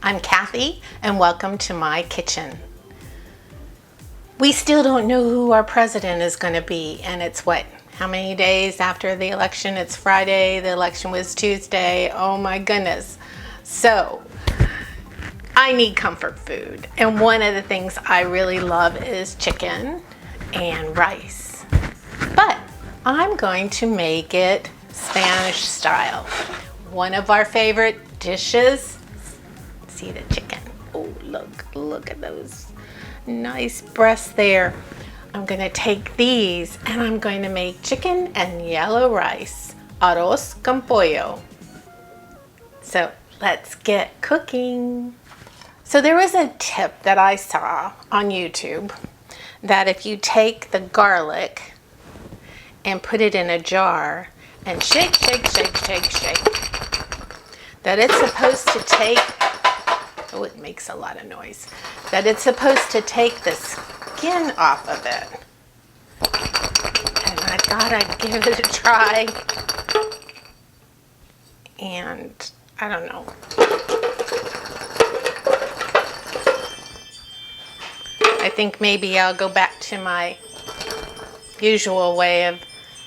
I'm Kathy, and welcome to my kitchen. We still don't know who our president is going to be, and it's what? How many days after the election? It's Friday, the election was Tuesday. Oh my goodness. So, I need comfort food, and one of the things I really love is chicken and rice. But I'm going to make it Spanish style. One of our favorite dishes. See the chicken. Oh, look at those nice breasts there. I'm gonna take these and I'm going to make chicken and yellow rice. Arroz con pollo. So let's get cooking. So there was a tip that I saw on YouTube that if you take the garlic and put it in a jar and shake, that it's supposed to take, oh, it makes a lot of noise, that it's supposed to take the skin off of it. And I thought I'd give it a try. And I don't know. I think maybe I'll go back to my usual way of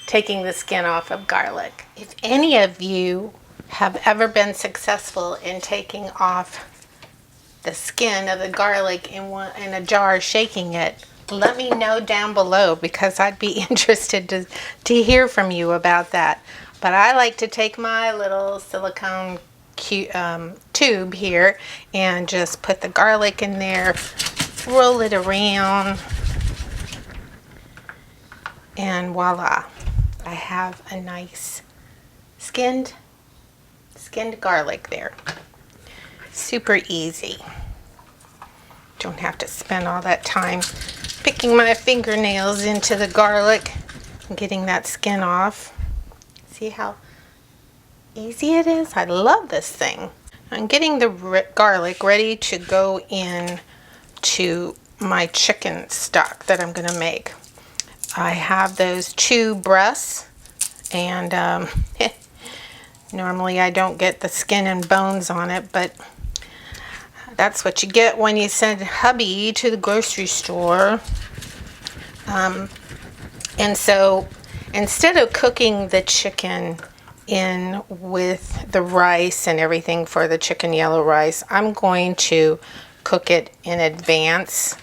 taking the skin off of garlic. If any of you have ever been successful in taking off the skin of the garlic in a jar, shaking it, let me know down below, because I'd be interested to hear from you about that. But I like to take my little silicone tube here and just put the garlic in there, roll it around, and voila, I have a nice skinned garlic there. Super easy. Don't have to spend all that time picking my fingernails into the garlic and getting that skin off. See how easy it is? I love this thing. I'm getting the garlic ready to go in to my chicken stock that I'm going to make. I have those 2 breasts, and normally I don't get the skin and bones on it, but that's what you get when you send hubby to the grocery store. And so instead of cooking the chicken in with the rice and everything for the chicken yellow rice, I'm going to cook it in advance.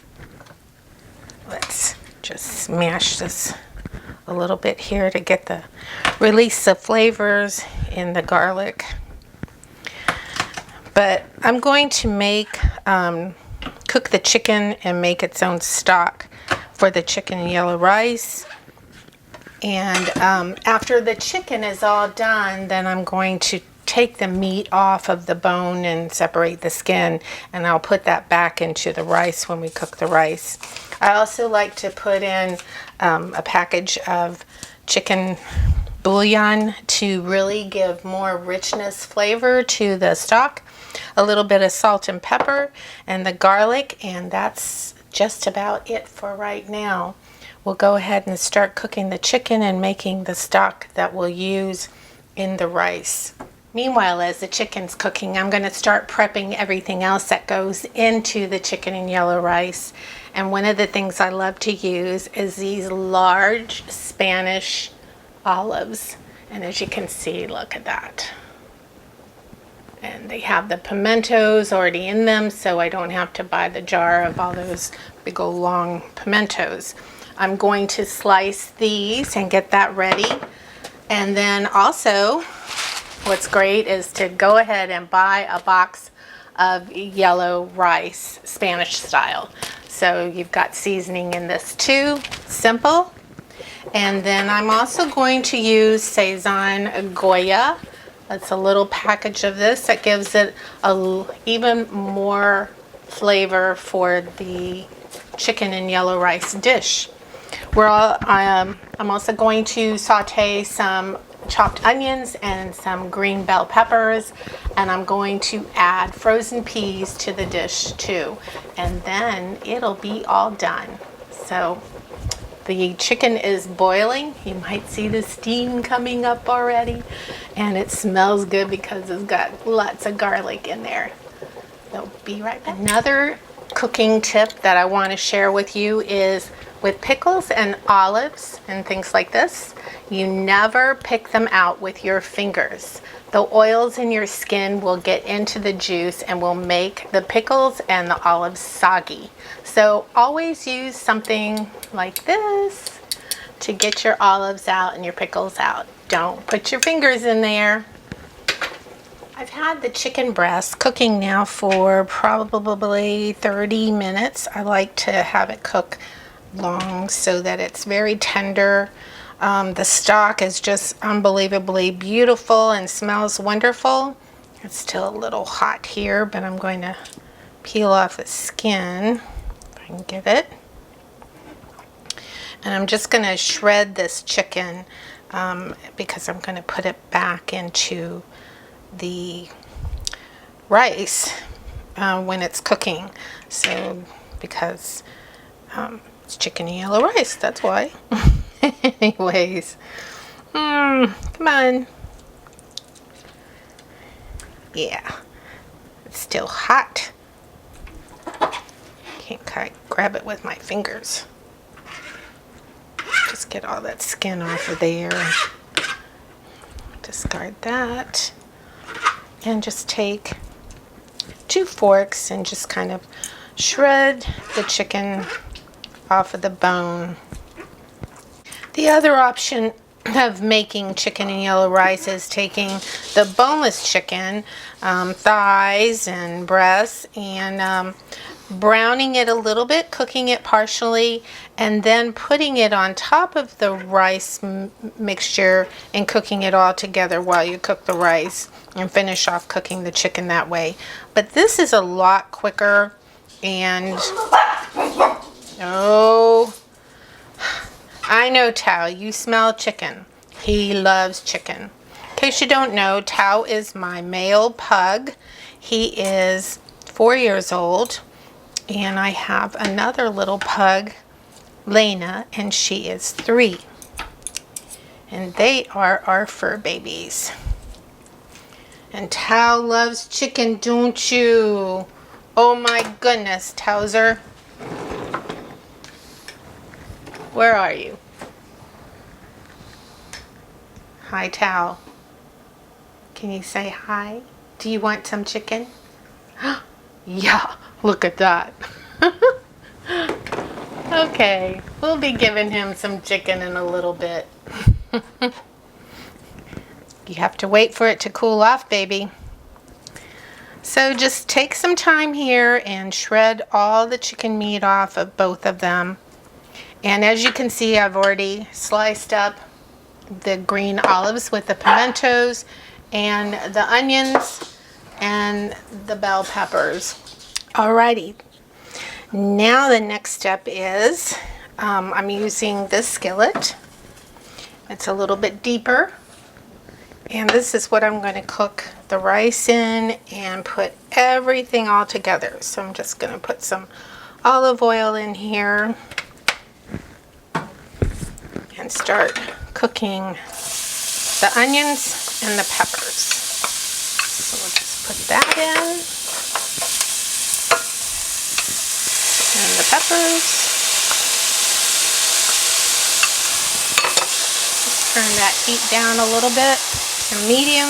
Let's just smash this a little bit here to get the release of flavors in the garlic. But I'm going to make cook the chicken and make its own stock for the chicken and yellow rice. And after the chicken is all done, then I'm going to take the meat off of the bone and separate the skin, and I'll put that back into the rice when we cook the rice. I also like to put in a package of chicken bouillon to really give more richness flavor to the stock. A little bit of salt and pepper and the garlic, and that's just about it for right now. We'll go ahead and start cooking the chicken and making the stock that we'll use in the rice. Meanwhile, as the chicken's cooking, I'm going to start prepping everything else that goes into the chicken and yellow rice. And one of the things I love to use is these large Spanish olives. And as you can see, look at that. And they have the pimentos already in them, so I don't have to buy the jar of all those big old long pimentos. I'm going to slice these and get that ready. And then also, what's great is to go ahead and buy a box of yellow rice, Spanish style. So you've got seasoning in this too, simple. And then I'm also going to use Sazon Goya. That's a little package of this that gives it even more flavor for the chicken and yellow rice dish. I'm also going to saute some chopped onions and some green bell peppers, and I'm going to add frozen peas to the dish too, and then it'll be all done. So the chicken is boiling. You might see the steam coming up already, and it smells good because it's got lots of garlic in there. They'll be right back. Another cooking tip that I want to share with you is with pickles and olives and things like this, you never pick them out with your fingers. The oils in your skin will get into the juice and will make the pickles and the olives soggy. So always use something like this to get your olives out and your pickles out. Don't put your fingers in there. I've had the chicken breast cooking now for probably 30 minutes. I like to have it cook long so that it's very tender. The stock is just unbelievably beautiful and smells wonderful. It's still a little hot here, but I'm going to peel off the skin if I can get it. And I'm just going to shred this chicken because I'm going to put it back into the rice when it's cooking. So because it's chicken and yellow rice, that's why. Anyways, come on. Yeah, it's still hot. Can't quite grab it with my fingers. Just get all that skin off of there. Discard that. And just take 2 forks and just kind of shred the chicken off of the bone. The other option of making chicken and yellow rice is taking the boneless chicken, thighs and breasts, and browning it a little bit, cooking it partially, and then putting it on top of the rice mixture and cooking it all together while you cook the rice and finish off cooking the chicken that way. But this is a lot quicker and oh, I know Tao, you smell chicken. He loves chicken. In case you don't know, Tao is my male pug. He is 4 years old, and I have another little pug, Lena, and she is 3. And they are our fur babies. And Tao loves chicken, don't you? Oh my goodness, Towser. Where are you? Hi, Tao. Can you say hi? Do you want some chicken? Yeah, look at that. Okay, we'll be giving him some chicken in a little bit. You have to wait for it to cool off, baby. So just take some time here and shred all the chicken meat off of both of them. And as you can see, I've already sliced up the green olives with the pimentos and the onions and the bell peppers. Alrighty. Now the next step is I'm using this skillet. It's a little bit deeper. And this is what I'm going to cook the rice in and put everything all together. So I'm just going to put some olive oil in here and start cooking the onions and the peppers. So we'll just put that in. And the peppers. Just turn that heat down a little bit to medium.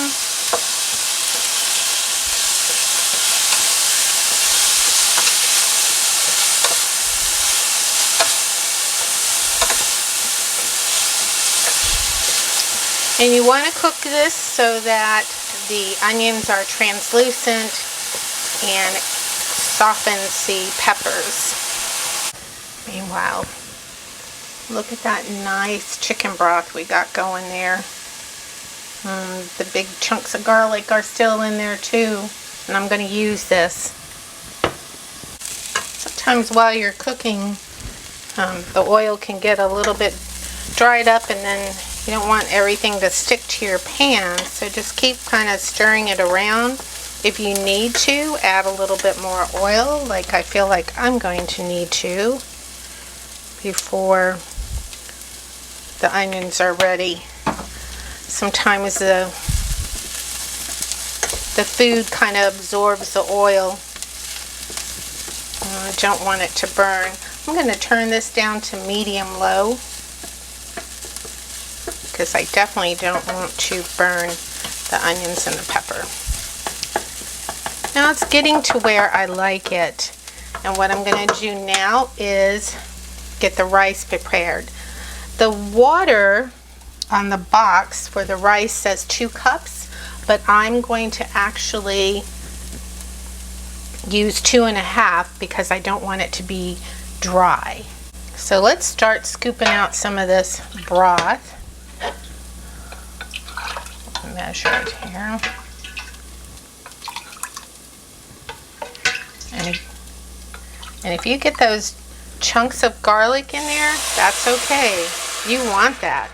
And you want to cook this so that the onions are translucent and softens the peppers. Meanwhile, look at that nice chicken broth we got going there. The big chunks of garlic are still in there too, and I'm going to use this. Sometimes while you're cooking, the oil can get a little bit dried up, and then you don't want everything to stick to your pan, so just keep kind of stirring it around. If you need to, add a little bit more oil, like I feel like I'm going to need to, before the onions are ready. Sometimes the food kind of absorbs the oil I don't want it to burn. I'm going to turn this down to medium-low because I definitely don't want to burn the onions and the pepper. Now it's getting to where I like it. And what I'm going to do now is get the rice prepared. The water on the box for the rice says 2 cups, but I'm going to actually use 2.5 because I don't want it to be dry. So let's start scooping out some of this broth. Measure it here. And if you get those chunks of garlic in there, that's okay. You want that.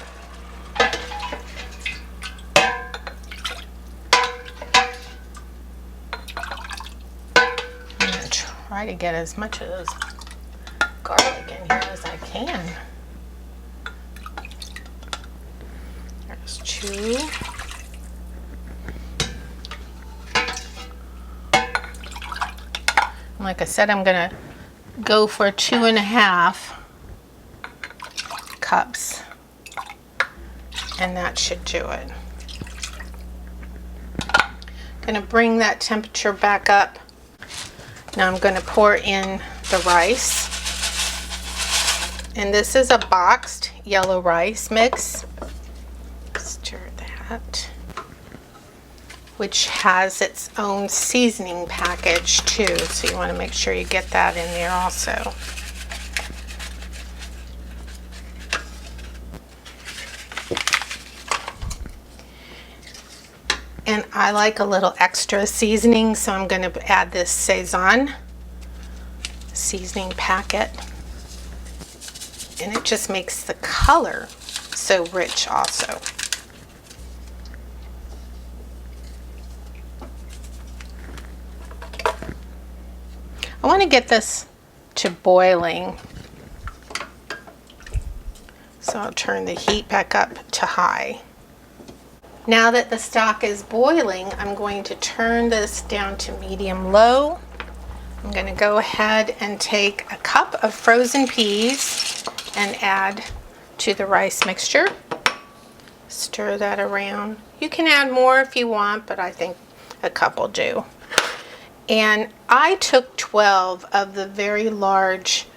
I'm going to try to get as much of those garlic in here as I can. There's 2. Like I said, I'm going to go for 2.5 cups, and that should do it. I'm going to bring that temperature back up. Now I'm going to pour in the rice, and this is a boxed yellow rice mix. Stir that, which has its own seasoning package too, so you want to make sure you get that in there also. And I like a little extra seasoning, so I'm going to add this Sazon seasoning packet, and it just makes the color so rich also. I want to get this to boiling, so I'll turn the heat back up to high. Now that the stock is boiling, I'm going to turn this down to medium-low. I'm going to go ahead and take a cup of frozen peas and add to the rice mixture. Stir that around. You can add more if you want, but I think a cup will do. And I took 12 of the very large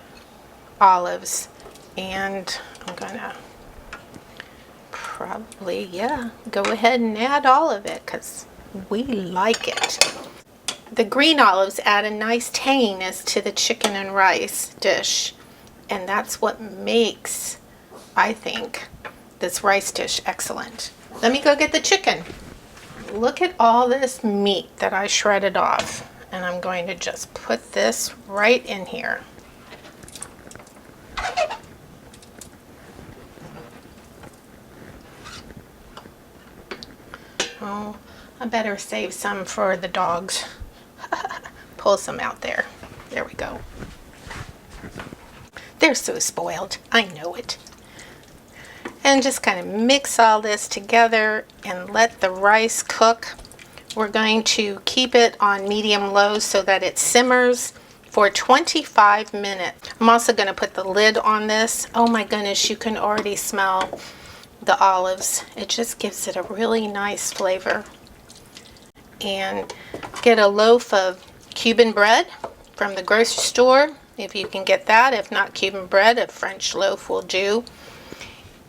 olives, and I'm gonna probably, go ahead and add all of it because we like it. The green olives add a nice tanginess to the chicken and rice dish, and that's what makes, I think, this rice dish excellent. Let me go get the chicken. Look at all this meat that I shredded off. And I'm going to just put this right in here. Oh, I better save some for the dogs. Pull some out there. There we go. They're so spoiled. I know it. And just kind of mix all this together and let the rice cook. We're going to keep it on medium-low so that it simmers for 25 minutes. I'm also going to put the lid on this. Oh my goodness, you can already smell the olives. It just gives it a really nice flavor. And get a loaf of Cuban bread from the grocery store, if you can get that. If not Cuban bread, a French loaf will do.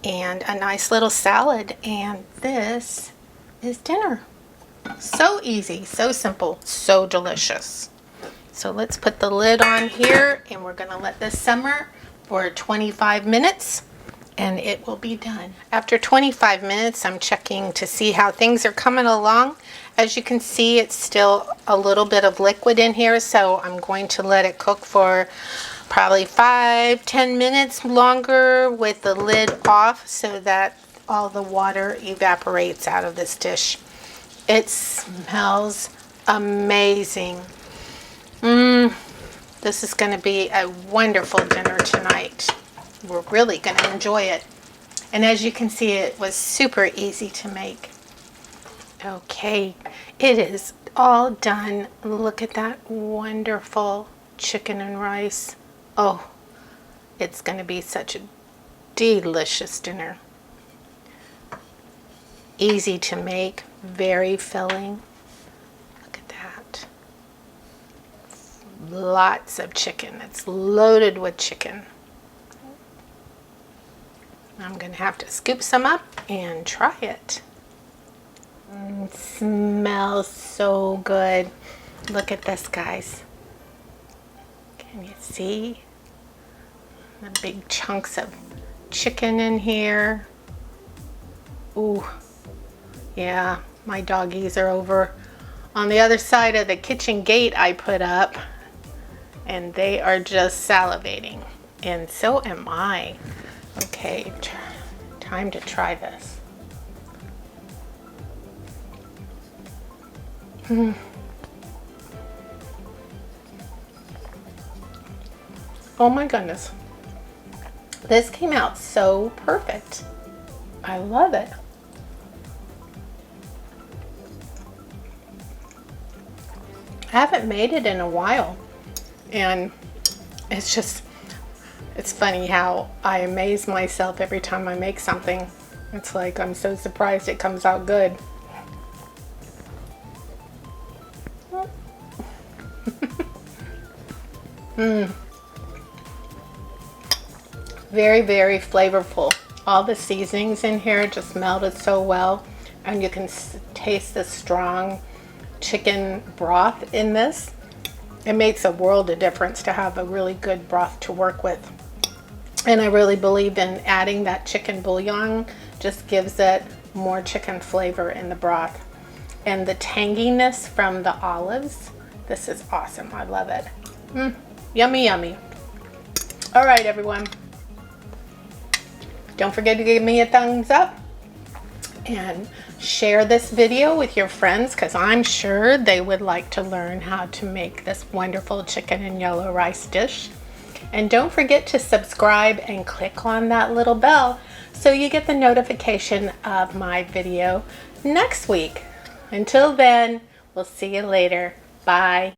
And a nice little salad. And this is dinner. So easy, so simple, so delicious. So let's put the lid on here, and we're going to let this simmer for 25 minutes, and it will be done. After 25 minutes, I'm checking to see how things are coming along. As you can see, it's still a little bit of liquid in here, so I'm going to let it cook for probably 5-10 minutes longer with the lid off so that all the water evaporates out of this dish. It smells amazing. This is going to be a wonderful dinner tonight. We're really going to enjoy it. And as you can see, it was super easy to make. Okay, it is all done. Look at that wonderful chicken and rice. Oh, it's going to be such a delicious dinner. Easy to make, very filling. Look at that. Lots of chicken. It's loaded with chicken. I'm going to have to scoop some up and try it. It smells so good. Look at this, guys. Can you see the big chunks of chicken in here? Ooh, yeah, my doggies are over on the other side of the kitchen gate I put up, and they are just salivating, and so am I. Okay, time to try this. Oh my goodness. This came out so perfect. I love it. I haven't made it in a while, and it's funny how I amaze myself every time I make something. It's like I'm so surprised it comes out good. Very, very flavorful. All the seasonings in here just melted so well, and you can taste the strong chicken broth in this. It makes a world of difference to have a really good broth to work with. And I really believe in adding that chicken bouillon, just gives it more chicken flavor in the broth. And the tanginess from the olives, this is awesome. I love it. Yummy, yummy. All right, everyone. Don't forget to give me a thumbs up and share this video with your friends, because I'm sure they would like to learn how to make this wonderful chicken and yellow rice dish. And don't forget to subscribe and click on that little bell so you get the notification of my video next week. Until then, we'll see you later. Bye.